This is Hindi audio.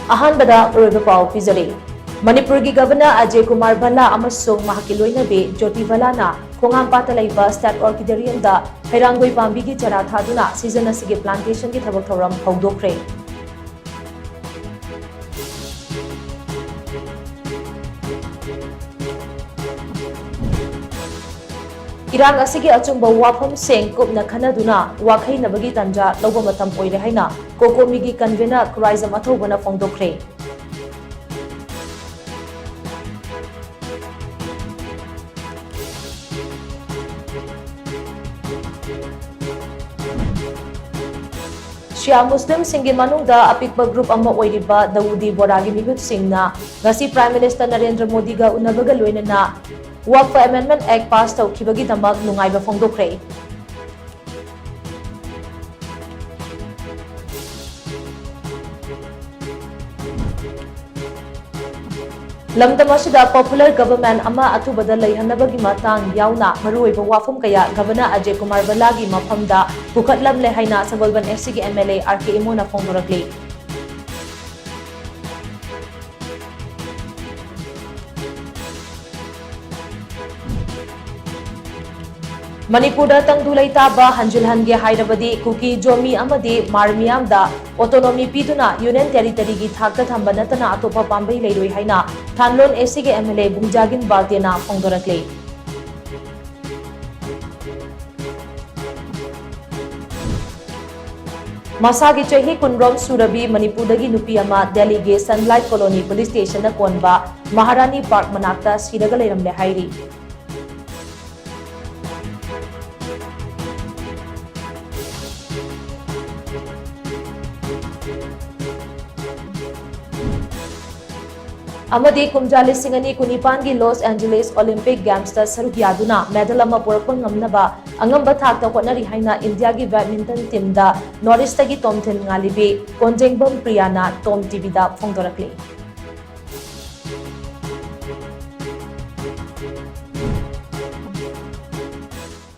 अहानबदा उरुबा पाव पिजरे मणिपुर की गवर्नर अजय कुमार भल्ला अमसों महकी लोइनबे ज्योति भल्लाना खोंगामपाता लैबा स्टेट ऑर्किडेरियम दा हैरांगोई पांबी की चरा थादुना सीजन असिगे प्लांटेशन की थबक थौरम हौदोखरे इरांग असिगे अचुंबा वाफम सेंग कुपना खनदुना वाखैनबगी तंजा लौबा मतम ओइरे हाइना कोकोमीगी कन्वेनर क्राइजम अथौबना फोंदोखरे शिया मुस्लिम सिंगी मनुंगदा अपिकबा ग्रुप अमा ओइरिबा दाऊदी बोरागी मिहुत सिंगना गसी प्राइम मिनिस्टर नरेंद्र मोदी गा उनबगा लोइनना वक्फ अमेंडमेंट एक्ट पास तौखिबगी दमक नुंगाइबा फोंदोखरे लमदम असिदा पॉपुलर गवर्नमेंट अमा अथुबदा लैहनबगी मतंग याउना मरुओइबा वाफम कया गवर्नर अजय कुमार भल्लागी मफमदा पुखतलमले हाइना सगोलबन एफसी की एमएलए आरके इमोना फोंदोरकले मणिपुर तंगदु लैताबा हंजुल हनगे हाइरबदी कुकी जोमी अमदी मारमियामदा ऑटोनॉमी पीदुना यूनियन टेरिटरी की थाकता थंबा नतना अतोपा पांबई लेरोई हाइना थानलोन एसी के एमएलए बुंजागिन बाल्तेना फोंदोरकले मसागी चही कुनरोम सुरबी मणिपुरदगी नुपी अमा दिल्ली के सनलाइट कॉलोनी पुलिस स्टेशन कोनबा महारानी पार्क मनाक्ता सिरगा लेरमले हाइरी अमदी कुमजा लिसिंग अनि कुनिपान की लॉस एंजलिस ओलंपिक गेम्स ता सरुक यादुना मेडल अमा पुरकप ngamnaba angamba thakta hotnari haina India की बैडमिंटन टीम दा नॉर्थ ईस्ट की टॉमथिन ngalibे कोंजेंगबम प्रियाना टॉम टीवी दा फोंदोरकले।